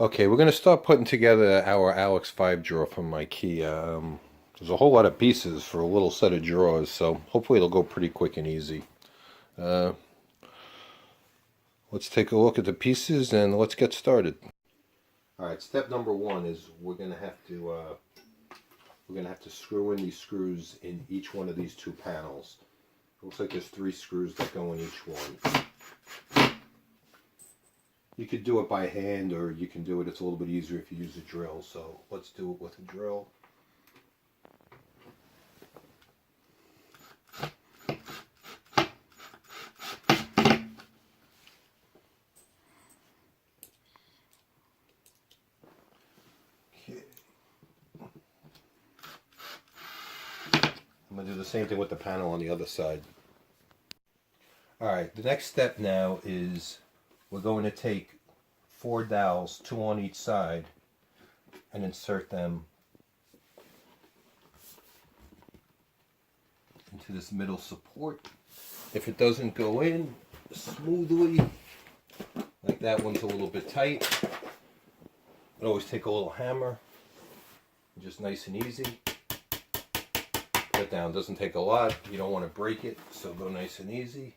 Okay, we're going to start putting together our Alex 5 drawer from Ikea. There's a whole lot of pieces for a little set of drawers, so hopefully it'll go pretty quick and easy. Uh, let's take a look at the pieces and let's get started. All right, step number one is we're going to have to screw in these screws in each one of these two panels. It looks like there's 3 screws that go in each one. You could do it by hand, or you can do it, it's a little bit easier if you use a drill, so let's do it with a drill. Okay. I'm going to do the same thing with the panel on the other side. Alright, the next step now is we're going to take 4 dowels, 2 on each side, and insert them into this middle support. If it doesn't go in smoothly, like that one's a little bit tight, I always take a little hammer, just nice and easy. Put it down, doesn't take a lot, you don't want to break it, so go nice and easy.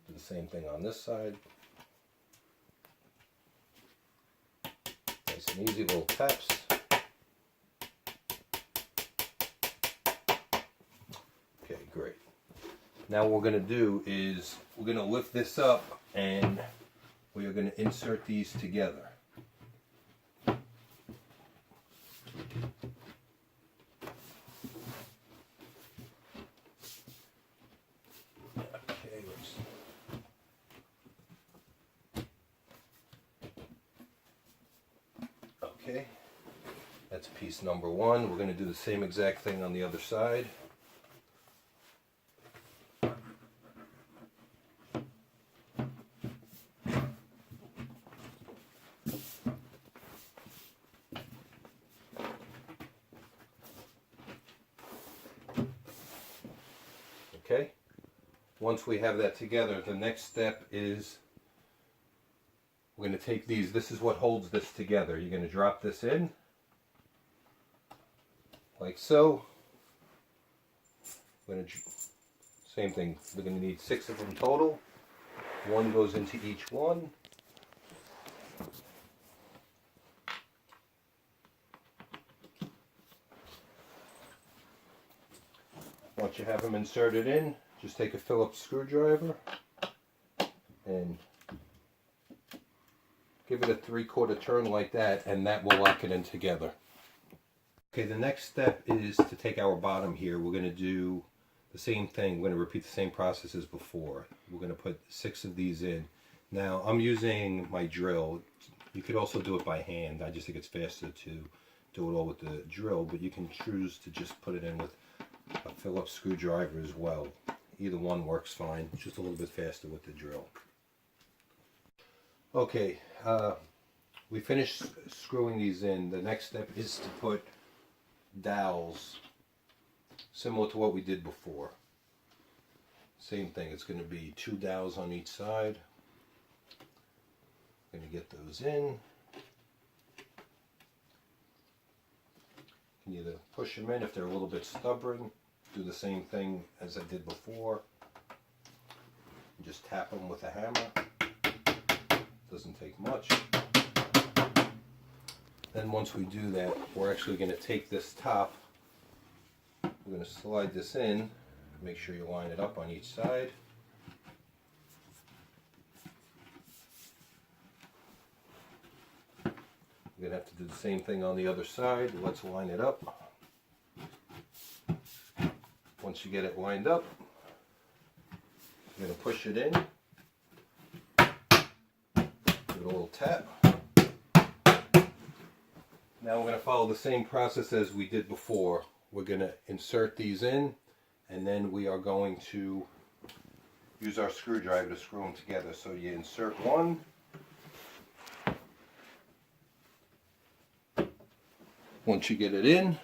Do the same thing on this side. Nice and easy, little taps. Okay, great. Now what we're going to do is we're going to lift this up and we are going to insert these together. Okay, that's piece number 1. We're going to do the same exact thing on the other side. Okay, once we have that together, the next step is we're going to take these, this is what holds this together. You're going to drop this in, like so. Same thing, we're going to need 6 of them total. 1 goes into each one. Once you have them inserted in, just take a Phillips screwdriver and give it a 3/4 turn like that, and that will lock it in together. Okay, the next step is to take our bottom here. We're going to do the same thing. We're going to repeat the same process as before. We're going to put 6 of these in. Now, I'm using my drill. You could also do it by hand. I just think it's faster to do it all with the drill, but you can choose to just put it in with a Phillips screwdriver as well. Either one works fine. It's just a little bit faster with the drill. Okay, we finished screwing these in. The next step is to put dowels similar to what we did before. Same thing, it's going to be 2 dowels on each side. Going to get those in. You can either push them in if they're a little bit stubborn. Do the same thing as I did before. Just tap them with a hammer. Doesn't take much. Then once we do that, we're actually going to take this top, we're going to slide this in, make sure you line it up on each side. We're going to have to do the same thing on the other side. Let's line it up. Once you get it lined up, you're going to push it in. Give it a little tap. Now we're going to follow the same process as we did before. We're going to insert these in, and then we are going to use our screwdriver to screw them together. So you insert one, once you get it in,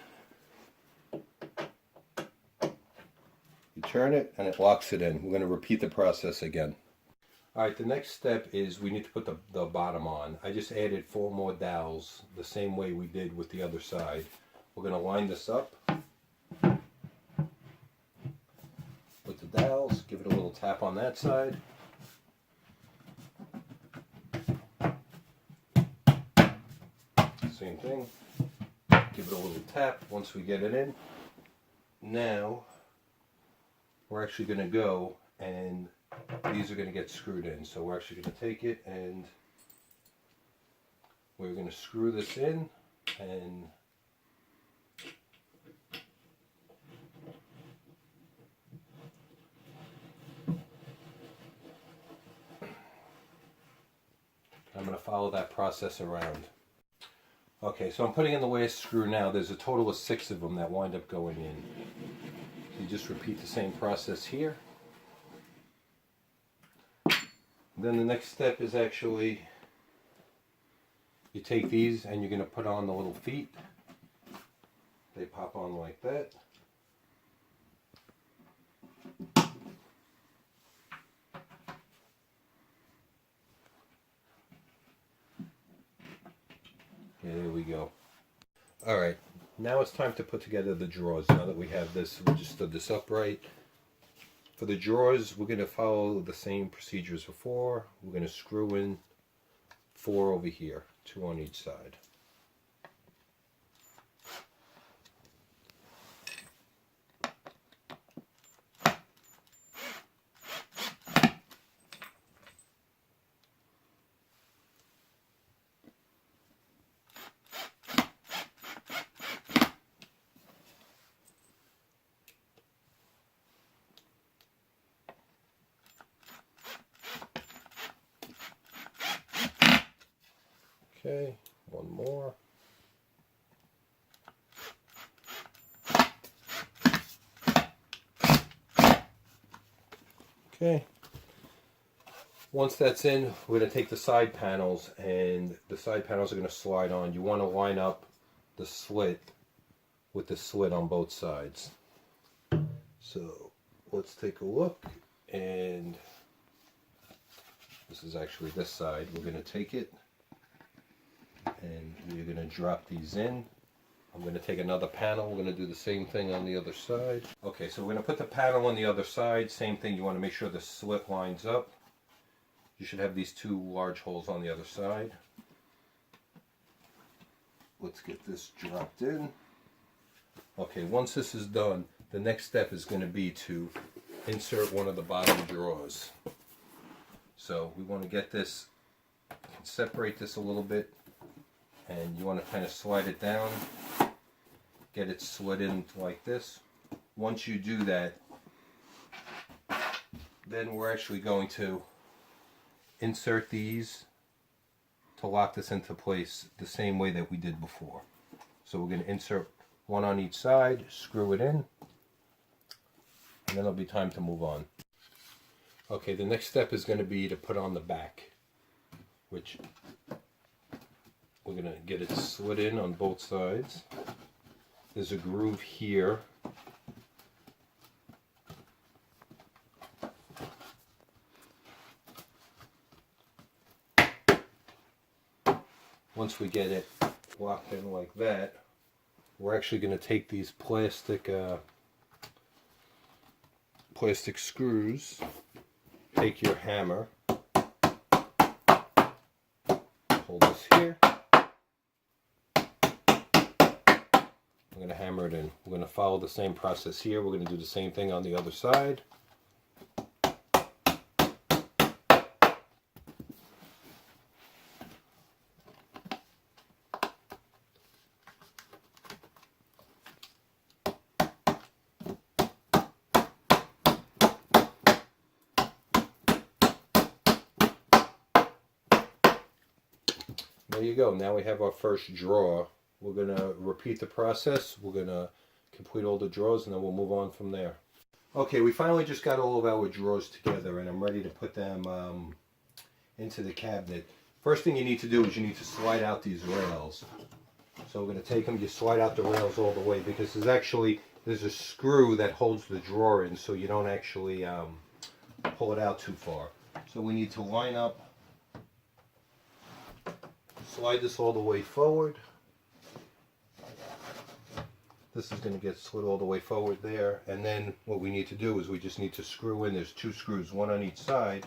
you turn it and it locks it in. We're going to repeat the process again. Alright, the next step is we need to put the bottom on. I just added 4 more dowels the same way we did with the other side. We're going to line this up with the dowels, give it a little tap on that side. Same thing. Give it a little tap once we get it in. Now we're actually going to go and these are going to get screwed in. So we're actually going to take it and we're going to screw this in and I'm going to follow that process around. Okay, so I'm putting in the last screw now. There's a total of 6 of them that wind up going in. You just repeat the same process here. Then the next step is actually, you take these and you're going to put on the little feet. They pop on like that. There we go. Alright, now it's time to put together the drawers. Now that we have this, we just stood this upright. For the drawers, we're going to follow the same procedure as before. We're going to screw in 4 over here, 2 on each side. Okay, one more. Okay. Once that's in, we're going to take the side panels, and the side panels are going to slide on. You want to line up the slit with the slit on both sides. So let's take a look, and this is actually this side. We're going to take it and we're going to drop these in. I'm going to take another panel. We're going to do the same thing on the other side. Okay, so we're going to put the panel on the other side. Same thing, you want to make sure the slit lines up. You should have these 2 large holes on the other side. Let's get this dropped in. Okay, once this is done, the next step is going to be to insert one of the bottom drawers. So we want to get this, separate this a little bit, and you want to kind of slide it down, get it slid in like this. Once you do that, then we're actually going to insert these to lock this into place the same way that we did before. So we're going to insert 1 on each side, screw it in, and then it'll be time to move on. Okay, the next step is going to be to put on the back, which we're going to get it slid in on both sides. There's a groove here. Once we get it locked in like that, we're actually going to take these plastic screws, take your hammer, hold this here. We're going to hammer it in. We're going to follow the same process here. We're going to do the same thing on the other side. There you go. Now we have our first drawer. We're going to repeat the process. We're going to complete all the drawers and then we'll move on from there. Okay, we finally just got all of our drawers together and I'm ready to put them into the cabinet. First thing you need to do is you need to slide out these rails. So we're going to take them, you slide out the rails all the way because there's a screw that holds the drawer in so you don't actually pull it out too far. So So we need to line up, slide this all the way forward. This is going to get slid all the way forward there, and then what we need to do is we just need to screw in. There's 2 screws, one on each side,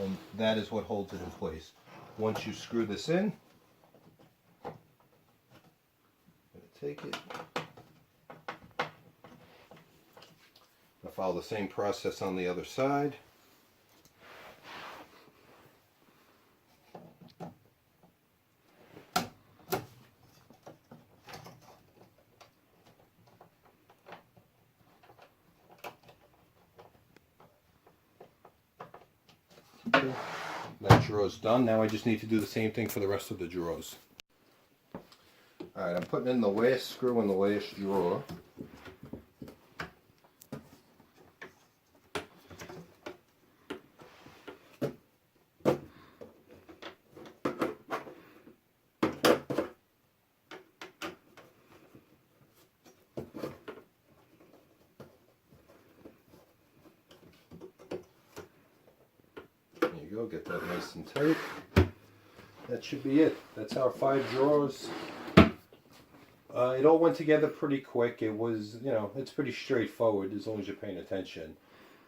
and that is what holds it in place. Once you screw this in, I'm going to take it. I'll follow the same process on the other side. That drawer's done. Now I just need to do the same thing for the rest of the drawers. Alright, I'm putting in the last screw in the last drawer. Get that nice and tight. That should be it. That's our 5 drawers. It all went together pretty quick. It was, it's pretty straightforward as long as you're paying attention.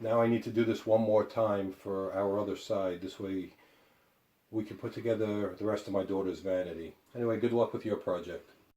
Now I need to do this one more time for our other side. This way we can put together the rest of my daughter's vanity. Anyway, good luck with your project.